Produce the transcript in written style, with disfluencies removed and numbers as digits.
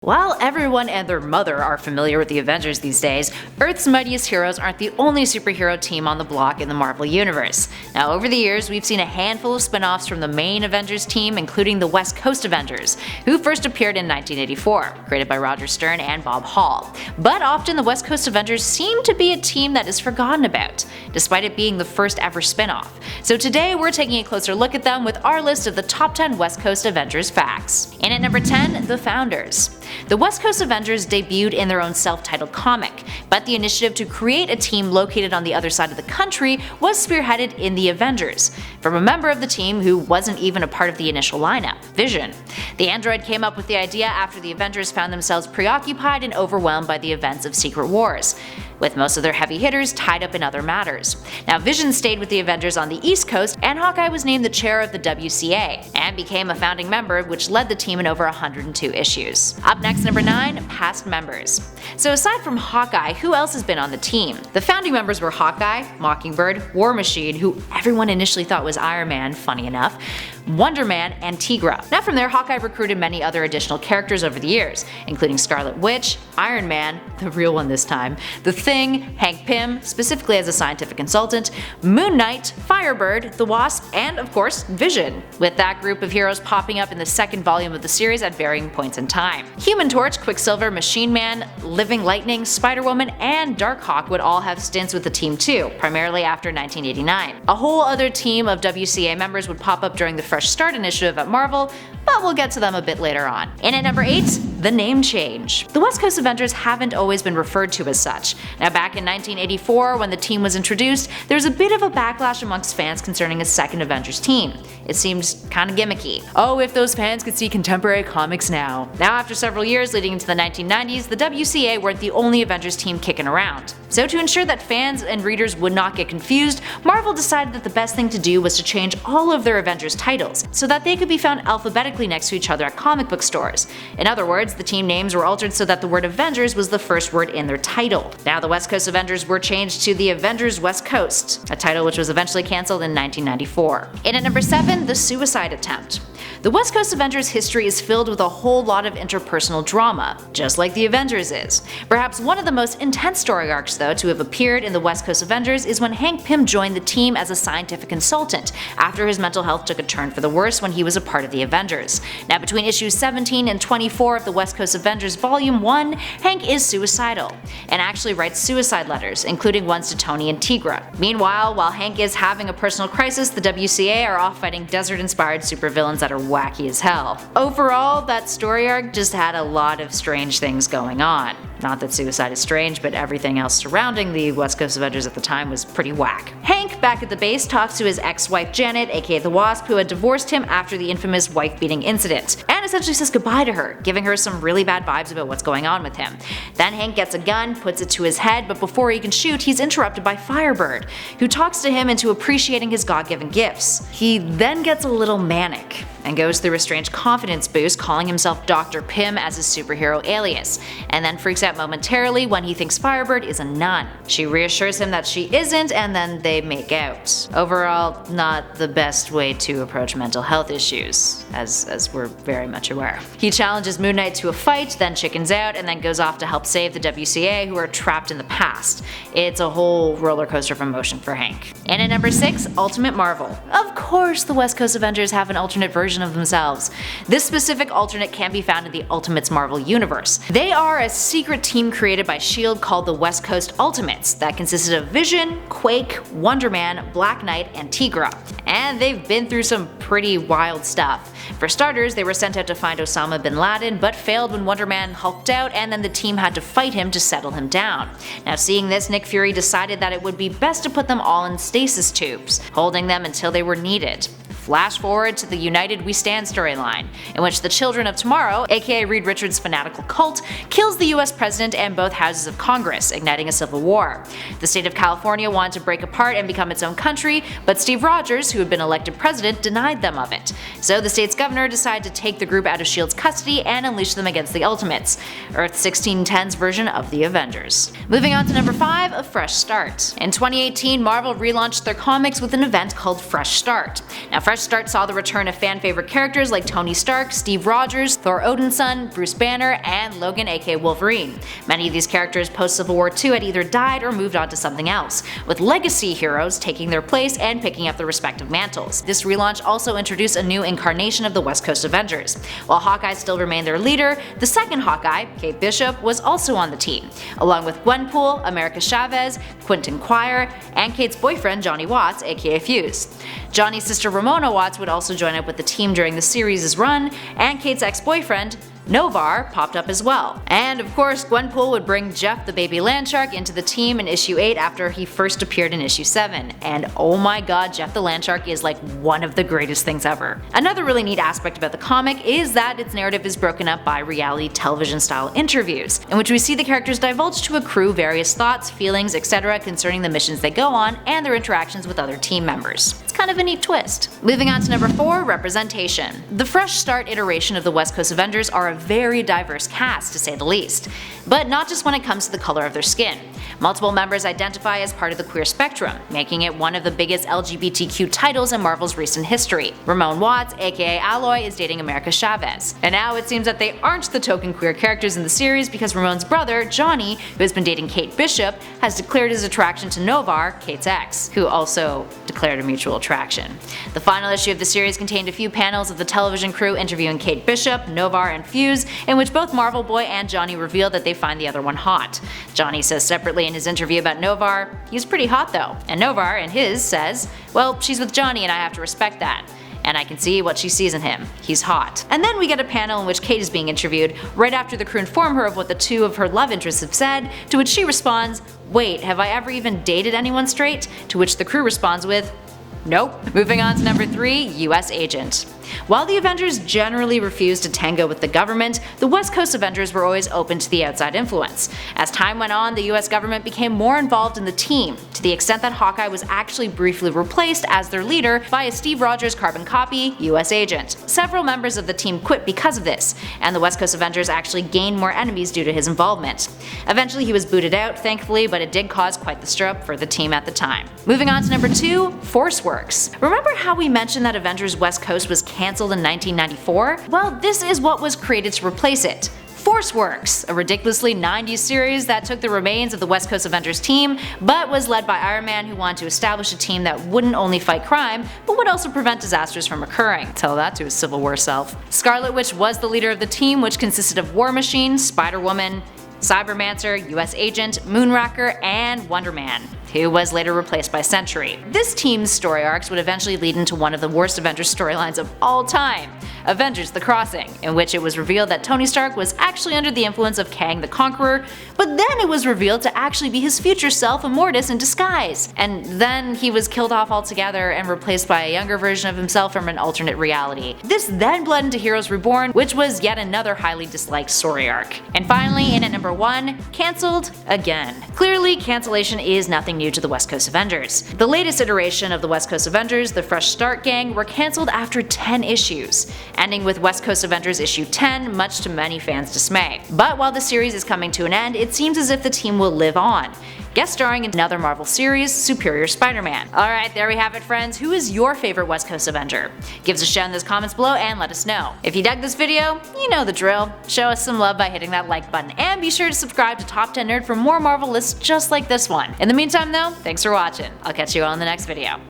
While everyone and their mother are familiar with the Avengers these days, Earth's Mightiest Heroes aren't the only superhero team on the block in the Marvel Universe. Now, over the years, we've seen a handful of spin-offs from the main Avengers team, including the West Coast Avengers, who first appeared in 1984, created by Roger Stern and Bob Hall. But often the West Coast Avengers seem to be a team that is forgotten about, despite it being the first ever spin-off. So today we're taking a closer look at them with our list of the top 10 West Coast Avengers facts. In at number 10, the Founders. The West Coast Avengers debuted in their own self-titled comic, but the initiative to create a team located on the other side of the country was spearheaded in the Avengers, from a member of the team who wasn't even a part of the initial lineup, Vision. The android came up with the idea after the Avengers found themselves preoccupied and overwhelmed by the events of Secret Wars, with most of their heavy hitters tied up in other matters. Now, Vision stayed with the Avengers on the East Coast, and Hawkeye was named the chair of the WCA, and became a founding member, which led the team in over 102 issues. Up next, number 9, past members. So aside from Hawkeye, who else has been on the team? The founding members were Hawkeye, Mockingbird, War Machine, who everyone initially thought was Iron Man, funny enough, Wonder Man, and Tigra. Now from there, Hawkeye recruited many other additional characters over the years, including Scarlet Witch, Iron Man, the real one this time, The Thing, Hank Pym, specifically as a scientific consultant, Moon Knight, Firebird, the Wasp, and of course, Vision, with that group of heroes popping up in the second volume of the series at varying points in time. Human Torch, Quicksilver, Machine Man, Living Lightning, Spider-Woman, and Darkhawk would all have stints with the team too, primarily after 1989. A whole other team of WCA members would pop up during the Fresh Start initiative at Marvel, but we'll get to them a bit later on. In at number 8, the name change. The West Coast Avengers haven't always been referred to as such. Now back in 1984, when the team was introduced, there was a bit of a backlash amongst fans concerning a second Avengers team. It seemed kinda gimmicky. Oh, if those fans could see contemporary comics now. Now after several years leading into the 1990s, the WCA weren't the only Avengers team kicking around. So to ensure that fans and readers would not get confused, Marvel decided that the best thing to do was to change all of their Avengers titles, so that they could be found alphabetically next to each other at comic book stores. In other words, the team names were altered so that the word Avengers was the first word in their title. Now the West Coast Avengers were changed to the Avengers West Coast, a title which was eventually cancelled in 1994. In at number 7, the suicide attempt. The West Coast Avengers history is filled with a whole lot of interpersonal drama, just like the Avengers is. Perhaps one of the most intense story arcs though to have appeared in the West Coast Avengers is when Hank Pym joined the team as a scientific consultant after his mental health took a turn for the worse when he was a part of the Avengers. Now between issues 17 and 24 of the West Coast Avengers Volume 1, Hank is suicidal, and actually writes suicide letters, including ones to Tony and Tigra. Meanwhile, while Hank is having a personal crisis, the WCA are off fighting desert-inspired supervillains that are wacky as hell. Overall, that story arc just had a lot of strange things going on. Not that suicide is strange, but everything else surrounding the West Coast Avengers at the time was pretty whack. Hank, back at the base, talks to his ex-wife Janet, aka the Wasp, who had divorced him after the infamous wife-beating incident, and essentially says goodbye to her, giving her some really bad vibes about what's going on with him. Then Hank gets a gun, puts it to his head, but before he can shoot, he's interrupted by Firebird, who talks to him into appreciating his God-given gifts. He then gets a little manic, and goes through a strange confidence boost calling himself Dr. Pym as his superhero alias, and then freaks out momentarily when he thinks Firebird is a nun. She reassures him that she isn't, and then they make out. Overall, not the best way to approach mental health issues, as we're very much aware. He challenges Moon Knight to a fight, then chickens out, and then goes off to help save the WCA, who are trapped in the past. It's a whole roller coaster of emotion for Hank. And at number 6, Ultimate Marvel. Of course the West Coast Avengers have an alternate version of themselves. This specific alternate can be found in the Ultimates Marvel Universe. They are a secret team created by S.H.I.E.L.D. called the West Coast Ultimates that consisted of Vision, Quake, Wonder Man, Black Knight, and Tigra. And they've been through some pretty wild stuff. For starters, they were sent out to find Osama bin Laden, but failed when Wonder Man hulked out, and then the team had to fight him to settle him down. Now seeing this, Nick Fury decided that it would be best to put them all in stasis tubes, holding them until they were needed. Flash forward to the United We Stand storyline, in which the Children of Tomorrow, aka Reed Richards' fanatical cult, kills the US president and both houses of Congress, igniting a civil war. The state of California wanted to break apart and become its own country, but Steve Rogers, who had been elected president, denied them of it. So the state's governor decided to take the group out of S.H.I.E.L.D.'s custody and unleash them against the Ultimates, Earth 1610's version of the Avengers. Moving on to number 5, A Fresh Start. In 2018, Marvel relaunched their comics with an event called Fresh Start. Now Fresh Fresh Start saw the return of fan-favorite characters like Tony Stark, Steve Rogers, Thor Odinson, Bruce Banner, and Logan aka Wolverine. Many of these characters post-Civil War II had either died or moved on to something else, with legacy heroes taking their place and picking up their respective mantles. This relaunch also introduced a new incarnation of the West Coast Avengers. While Hawkeye still remained their leader, the second Hawkeye, Kate Bishop, was also on the team, along with Gwenpool, America Chavez, Quentin Quire, and Kate's boyfriend Johnny Watts aka Fuse. Johnny's sister Ramona Watts would also join up with the team during the series' run, and Kate's ex-boyfriend Novar popped up as well. And of course, Gwenpool would bring Jeff the baby landshark into the team in issue 8 after he first appeared in issue 7. And oh my god, Jeff the landshark is like one of the greatest things ever. Another really neat aspect about the comic is that its narrative is broken up by reality television style interviews, in which we see the characters divulge to a crew various thoughts, feelings, etc. concerning the missions they go on and their interactions with other team members. It's kind of a neat twist. Moving on to number 4, representation. The Fresh Start iteration of the West Coast Avengers are a very diverse cast, to say the least. But not just when it comes to the color of their skin. Multiple members identify as part of the queer spectrum, making it one of the biggest LGBTQ titles in Marvel's recent history. Ramon Watts, aka Alloy, is dating America Chavez. And now it seems that they aren't the token queer characters in the series because Ramon's brother, Johnny, who has been dating Kate Bishop, has declared his attraction to Novar, Kate's ex, who also declared a mutual attraction. The final issue of the series contained a few panels of the television crew interviewing Kate Bishop, Novar, and Fuse, in which both Marvel Boy and Johnny reveal that they find the other one hot. Johnny says separately in his interview about Novar, "He's pretty hot though," and Novar in his says, "Well, she's with Johnny and I have to respect that. And I can see what she sees in him. He's hot." And then we get a panel in which Kate is being interviewed right after the crew inform her of what the two of her love interests have said, to which she responds, "Wait, have I ever even dated anyone straight?" To which the crew responds with, "Nope." Moving on to number 3, US Agent. While the Avengers generally refused to tango with the government, the West Coast Avengers were always open to the outside influence. As time went on, the US government became more involved in the team, to the extent that Hawkeye was actually briefly replaced as their leader by a Steve Rogers carbon copy, US Agent. Several members of the team quit because of this, and the West Coast Avengers actually gained more enemies due to his involvement. Eventually he was booted out, thankfully, but it did cause quite the stir-up for the team at the time. Moving on to number 2, ForceWorks. Remember how we mentioned that Avengers West Coast was cancelled in 1994? Well, this is what was created to replace it. ForceWorks, a ridiculously 90s series that took the remains of the West Coast Avengers team, but was led by Iron Man, who wanted to establish a team that wouldn't only fight crime, but would also prevent disasters from occurring. Tell that to his Civil War self. Scarlet Witch was the leader of the team, which consisted of War Machine, Spider-Woman, Cybermancer, US Agent, Moonraker, and Wonder Man, who was later replaced by Sentry. This team's story arcs would eventually lead into one of the worst Avengers storylines of all time, Avengers The Crossing, in which it was revealed that Tony Stark was actually under the influence of Kang the Conqueror, but then it was revealed to actually be his future self, Immortus, in disguise. And then he was killed off altogether and replaced by a younger version of himself from an alternate reality. This then bled into Heroes Reborn, which was yet another highly disliked story arc. And finally, in at number 1, cancelled again. Clearly, cancellation is nothing new to the West Coast Avengers. The latest iteration of the West Coast Avengers, the Fresh Start Gang, were cancelled after 10 issues, ending with West Coast Avengers issue 10, much to many fans' dismay. But while the series is coming to an end, it seems as if the team will live on, guest starring in another Marvel series, Superior Spider-Man. Alright, there we have it, friends. Who is your favorite West Coast Avenger? Give us a shout in the comments below and let us know. If you dug this video, you know the drill. Show us some love by hitting that like button, and be sure to subscribe to Top 10 Nerd for more Marvel lists just like this one. In the meantime though, thanks for watching. I'll catch you all in the next video.